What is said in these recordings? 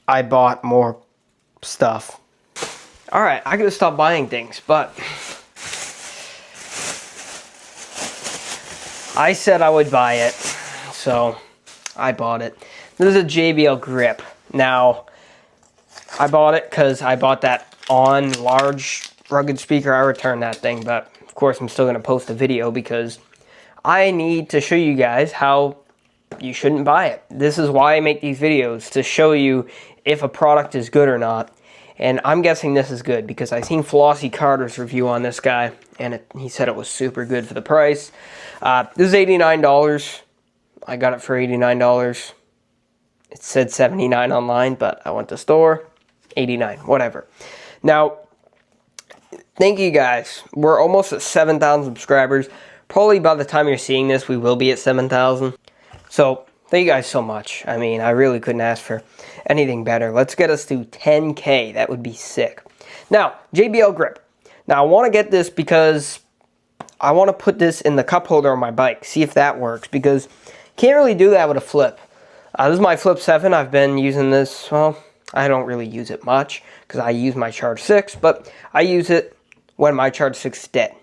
I bought more stuff. Alright, I gotta stop buying things, but I said I would buy it, so I bought it. This is a JBL grip. Now, I bought it because I bought that on large rugged speaker. I returned that thing, but of course I'm still going to post a video because I need to show you guys how you shouldn't buy it. This is why I make these videos, to show you if a product is good or not. And I'm guessing this is good because I seen Flossie Carter's review on this guy, and he said it was super good for the price. This is $89. I got it for $89. It said $79 online, but I went to store. $89, whatever. Now, thank you guys. We're almost at 7,000 subscribers. Probably by the time you're seeing this, we will be at 7,000. So, thank you guys so much. I mean, I really couldn't ask for anything better. Let's get us to 10K. That would be sick. Now, JBL grip. Now, I want to get this because I want to put this in the cup holder on my bike. See if that works, because can't really do that with a flip. This is my Flip 7. I've been using this, well, I don't really use it much because I use my Charge 6, but I use it when my Charge 6 is dead.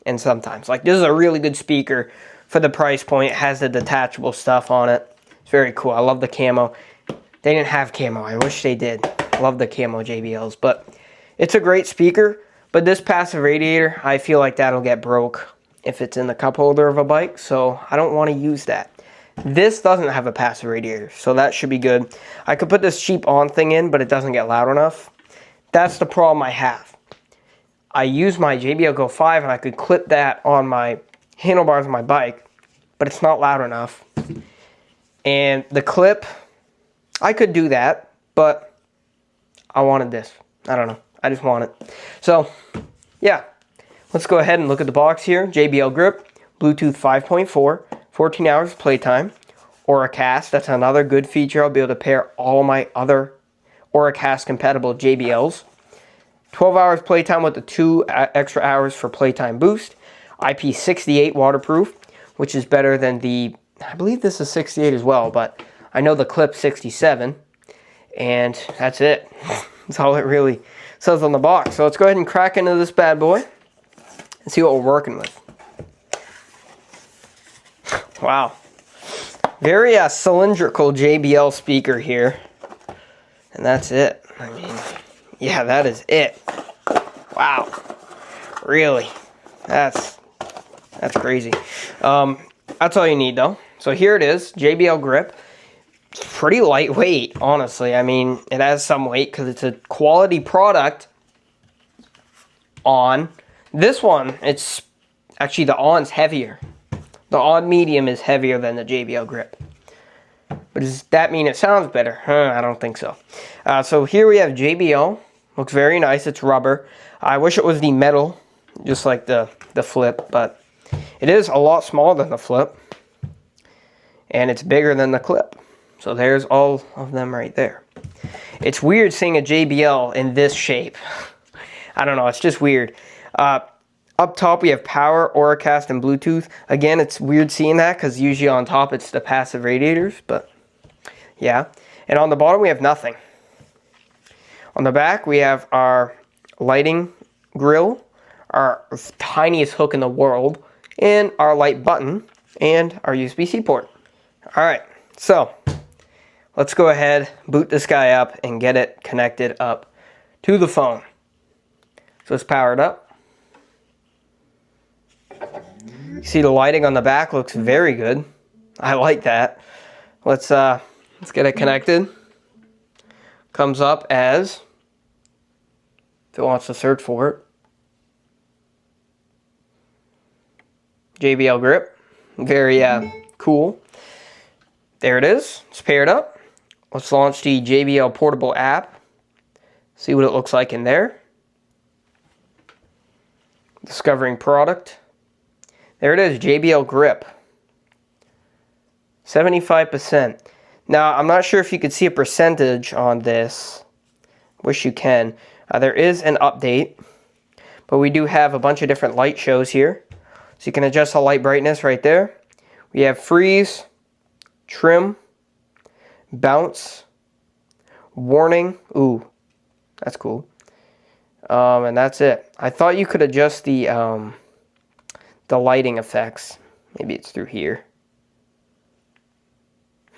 And sometimes, like, this is a really good speaker for the price point. It has the detachable stuff on it. It's very cool. I love the camo. They didn't have camo. I wish they did. I love the camo JBLs, but it's a great speaker. But this passive radiator, I feel like that'll get broke if it's in the cup holder of a bike, so I don't want to use that. This doesn't have a passive radiator, so that should be good. I could put this cheap on thing in, but it doesn't get loud enough. That's the problem I have. I use my JBL Go 5, and I could clip that on my handlebars of my bike, but it's not loud enough. And the clip, I could do that, but I wanted this. I don't know. I just want it. So, yeah. Let's go ahead and look at the box here. JBL grip, Bluetooth 5.4. 14 hours playtime. Auracast, that's another good feature. I'll be able to pair all my other Auracast compatible JBLs. 12 hours playtime with the 2 extra hours for playtime boost. IP68 waterproof, which is better than the, I believe this is 68 as well, but I know the clip 67. And that's it. That's all it really says on the box. So let's go ahead and crack into this bad boy and see what we're working with. Wow. Very cylindrical JBL speaker here. And that's it. I mean, yeah, that is it. Wow. Really. That's crazy. That's all you need, though. So here it is, JBL grip. It's pretty lightweight, honestly. I mean, it has some weight because it's a quality product. On this one, it's actually, the on's heavier. The on medium is heavier than the JBL grip. But does that mean it sounds better? I don't think so. So here we have JBL. Looks very nice. It's rubber. I wish it was the metal, just like the flip, but it is a lot smaller than the flip. And it's bigger than the clip. So there's all of them right there. It's weird seeing a JBL in this shape. I don't know, it's just weird. Up top we have power, Auracast, and Bluetooth. Again, it's weird seeing that because usually on top it's the passive radiators, but yeah. And on the bottom we have nothing. On the back we have our lighting grill, our tiniest hook in the world, and our light button, and our USB-C port. Alright, so let's go ahead, boot this guy up, and get it connected up to the phone. So it's powered up. You see the lighting on the back looks very good. I like that. Let's get it connected. Comes up as, if it wants to search for it, JBL grip. Very cool. There it is. It's paired up. Let's launch the JBL portable app. See what it looks like in there. Discovering product. There it is, JBL grip. 75%. Now, I'm not sure if you could see a percentage on this. Wish you can. There is an update, but we do have a bunch of different light shows here. So you can adjust the light brightness right there. We have freeze, trim, bounce, warning. Ooh, that's cool. And that's it. I thought you could adjust the lighting effects. Maybe it's through here.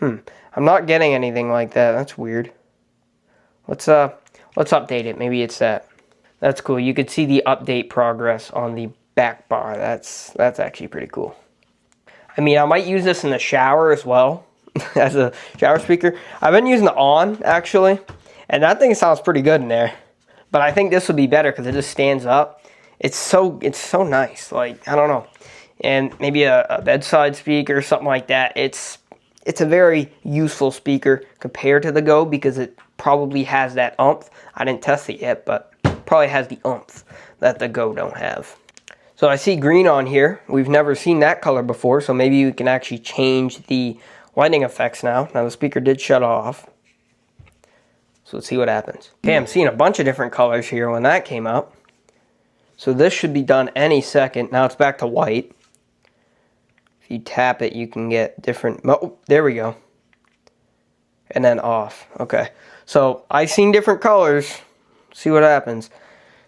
I'm not getting anything like that. That's weird. Let's update it. Maybe it's that. That's cool. You could see the update progress on the back bar. That's actually pretty cool. I mean, I might use this in the shower as well as a shower speaker. I've been using the on actually, and that thing sounds pretty good in there. But I think this would be better because it just stands up. It's so nice. Like, I don't know. And maybe a bedside speaker or something like that. It's a very useful speaker compared to the Go because it probably has that oomph. I didn't test it yet, but probably has the oomph that the Go don't have. So I see green on here. We've never seen that color before, so maybe you can actually change the lighting effects now. Now the speaker did shut off. So let's see what happens. Okay, I'm seeing a bunch of different colors here when that came up. So this should be done any second. Now it's back to white. If you tap it, you can get different... Oh, there we go. And then off. Okay. So I've seen different colors. See what happens.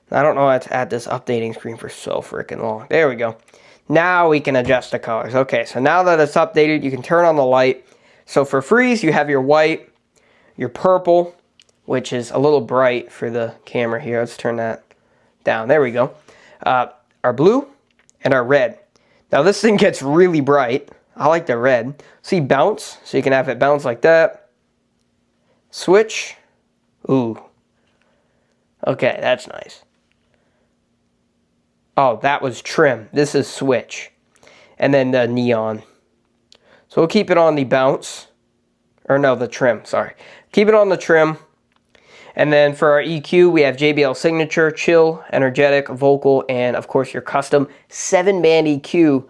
I don't know how to add this updating screen for so freaking long. There we go. Now we can adjust the colors. Okay, so now that it's updated, you can turn on the light. So for freeze, you have your white, your purple, which is a little bright for the camera here. Let's turn that down. There we go. Our blue and our red. Now this thing gets really bright. I like the red. See, bounce. So you can have it bounce like that. Switch. Ooh. Okay, that's nice. Oh, that was trim. This is switch. And then the neon. So we'll keep it on the bounce. Or no, the trim, sorry. Keep it on the trim. And then for our EQ, we have JBL Signature, Chill, Energetic, Vocal, and of course your custom 7-band EQ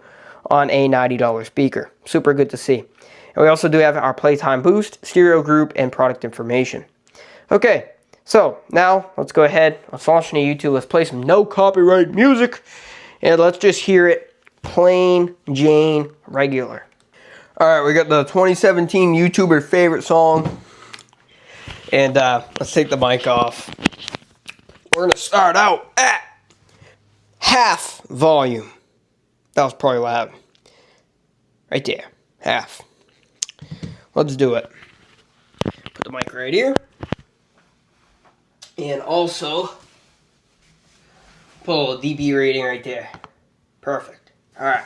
on a $90 speaker. Super good to see. And we also do have our Playtime Boost, Stereo Group, and product information. Okay, so now let's go ahead. Let's launch into YouTube. Let's play some no copyright music. And let's just hear it plain Jane regular. Alright, we got the 2017 YouTuber favorite song. And let's take the mic off. We're going to start out at half volume. That was probably loud. Right there. Half. Let's do it. Put the mic right here. And also, put a little dB rating right there. Perfect. Alright.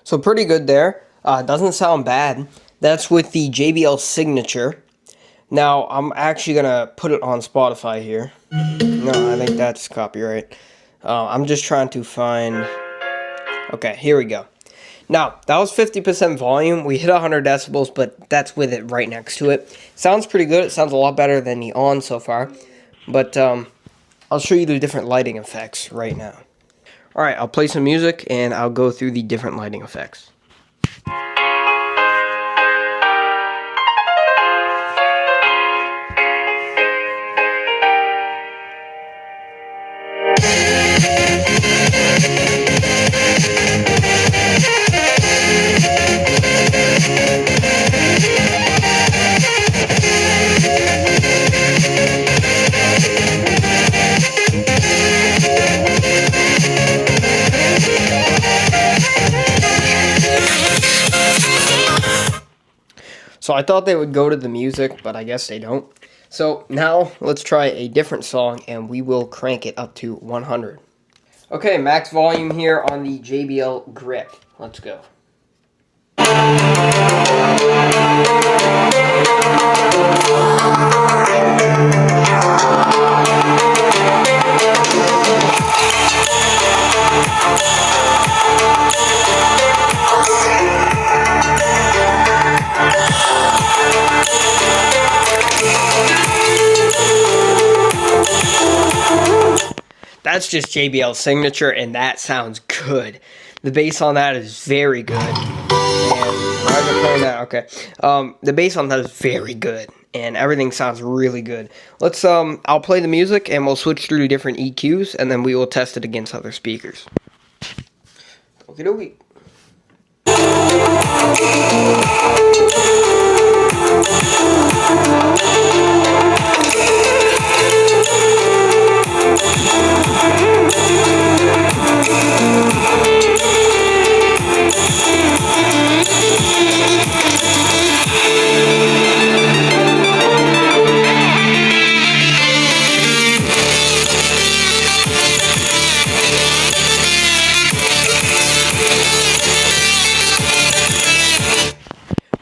So pretty good there. Doesn't sound bad. That's with the JBL Signature. Now, I'm actually going to put it on Spotify here. No, I think that's copyright. I'm just trying to find... Okay, here we go. Now, that was 50% volume. We hit 100 decibels, but that's with it right next to it. Sounds pretty good. It sounds a lot better than the on so far. But I'll show you the different lighting effects right now. Alright, I'll play some music and I'll go through the different lighting effects. So I thought they would go to the music, but I guess they don't. So now let's try a different song and we will crank it up to 100. Okay, max volume here on the JBL Grip. Let's go. that's just JBL's signature, and that sounds good. The bass on that is very good. And why is it playing that? Okay. The bass on that is very good, and everything sounds really good. Let's I'll play the music, and we'll switch through to different EQs, and then we will test it against other speakers. Okie dokie.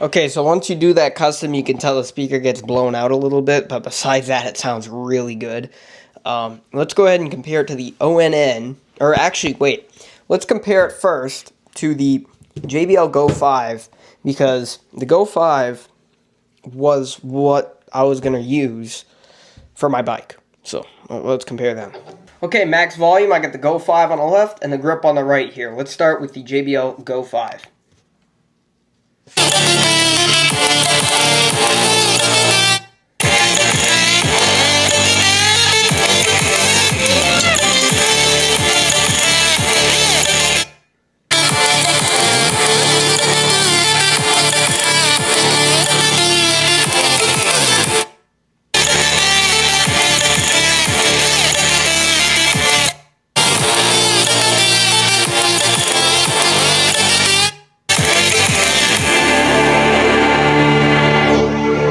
Okay, so once you do that custom, you can tell the speaker gets blown out a little bit, but besides that, it sounds really good. Let's go ahead and compare it to the ONN, or actually, wait, let's compare it first to the JBL Go 5, because the Go 5 was what I was going to use for my bike. So, let's compare them. Okay, max volume, I got the Go 5 on the left and the grip on the right here. Let's start with the JBL Go 5.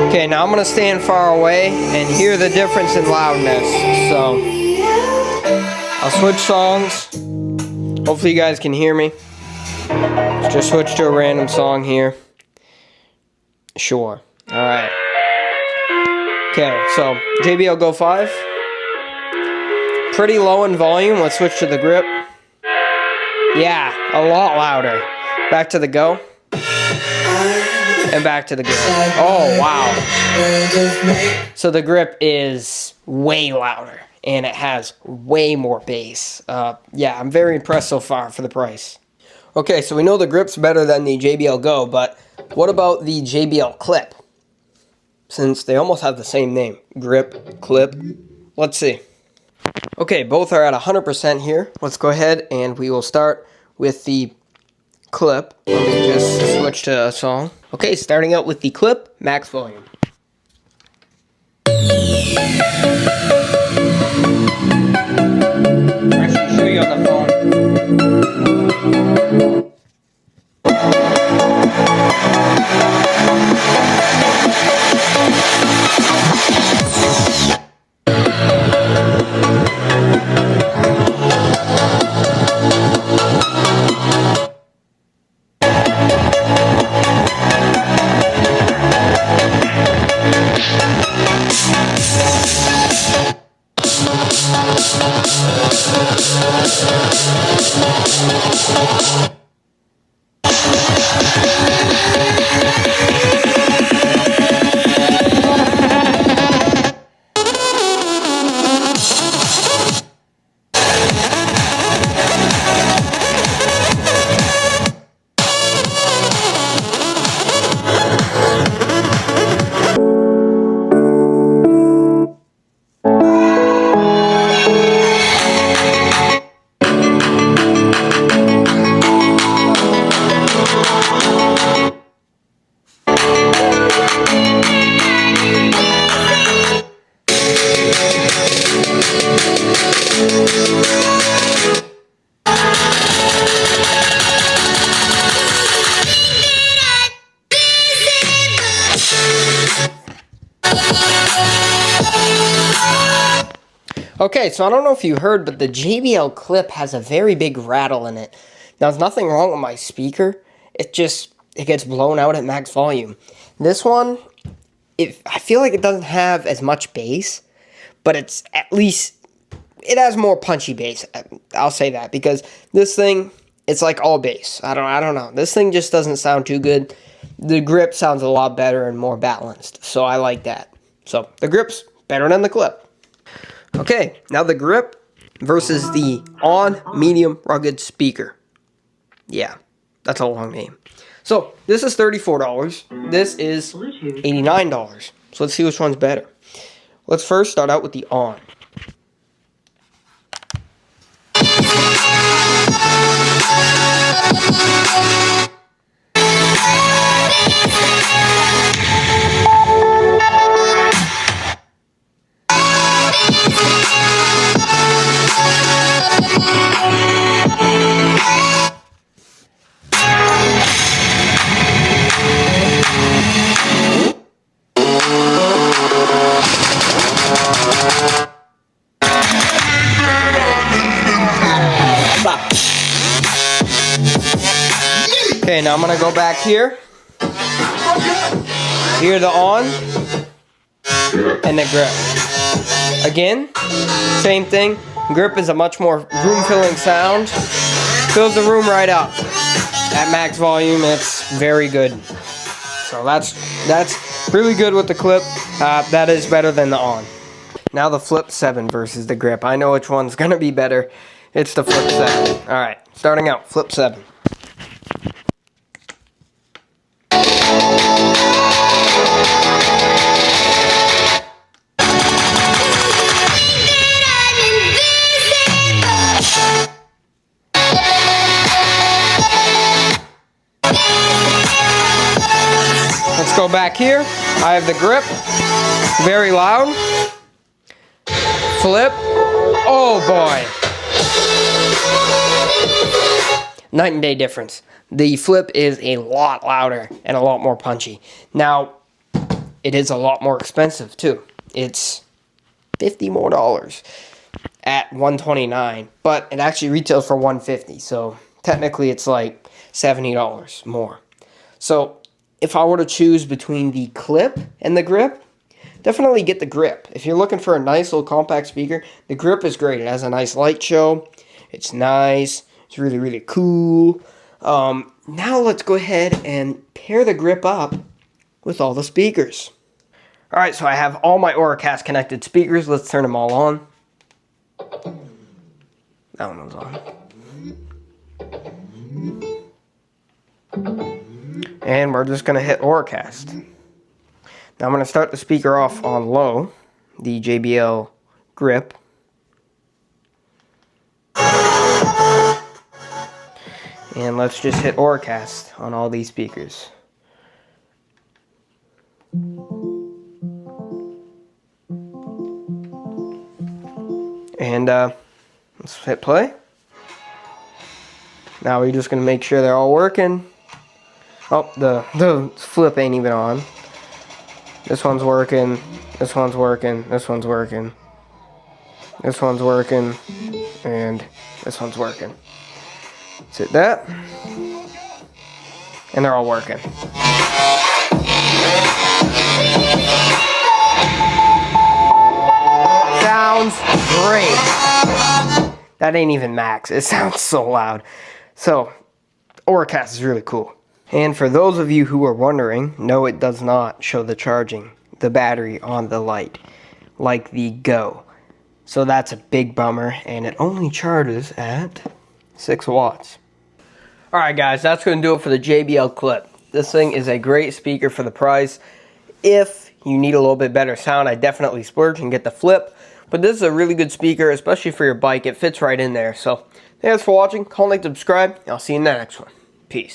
Okay, now I'm going to stand far away and hear the difference in loudness. So, I'll switch songs. Hopefully you guys can hear me. Let's just switch to a random song here. Sure. Alright. Okay, so JBL Go 5. Pretty low in volume. Let's switch to the grip. Yeah, a lot louder. Back to the Go. And back to the grip. Oh, wow. So the grip is way louder, and it has way more bass. Yeah, I'm very impressed so far for the price. Okay, so we know the grip's better than the JBL Go, but what about the JBL Clip? Since they almost have the same name. Grip, Clip. Let's see. Okay, both are at 100% here. Let's go ahead and we will start with the Clip. Let me just switch to a song. Okay, starting out with the Clip, max volume. Actually, show you on the phone. Okay, so I don't know if you heard, but the JBL Clip has a very big rattle in it. Now, there's nothing wrong with my speaker. It gets blown out at max volume. This one, I feel like it doesn't have as much bass, but it's at least, it has more punchy bass. I'll say that, because this thing, it's like all bass. I don't know. This thing just doesn't sound too good. The grip sounds a lot better and more balanced, so I like that. So, the grip's better than the Clip. Okay, now the grip, versus the On Medium Rugged Speaker. Yeah, that's a long name. So this is $34. This is $89. So let's see which one's better. Let's first start out with the On. Okay, now I'm gonna go back here. Hear the On and the grip. Again, same thing. Grip is a much more room-filling sound. Fills the room right up. At max volume, it's very good. So that's really good with the clip. That is better than the On. Now the Flip 7 versus the grip. I know which one's gonna be better. It's the Flip 7. Alright, starting out, Flip 7. Let's go back here. I have the grip. Very loud. Flip. Oh boy. Night and day difference. The Flip is a lot louder and a lot more punchy. Now, it is a lot more expensive too. It's $50 more at $129, but it actually retails for $150. So technically it's like $70 more. So if I were to choose between the clip and the grip, definitely get the grip. If you're looking for a nice little compact speaker, the grip is great. It has a nice light show. It's nice. It's really, really cool. Now let's go ahead and pair the grip up with all the speakers. Alright, so I have all my Auracast connected speakers. Let's turn them all on. That one was on. And we're just going to hit Auracast. Now I'm going to start the speaker off on low, the JBL grip. And let's just hit Auracast on all these speakers. And let's hit play. Now we're just going to make sure they're all working. Oh, the Flip ain't even on. This one's working. This one's working. This one's working. This one's working. And this one's working. Let's hit that. And they're all working. Sounds great. That ain't even max. It sounds so loud. So, Auracast is really cool. And for those of you who are wondering, no, it does not show the charging, the battery on the light, like the Go. So that's a big bummer, and it only charges at 6 watts. Alright guys, that's going to do it for the JBL Clip. This thing is a great speaker for the price. If you need a little bit better sound, I definitely splurge and get the Flip. But this is a really good speaker, especially for your bike. It fits right in there. So, thanks for watching. Comment, like, subscribe. I'll see you in the next one. Peace.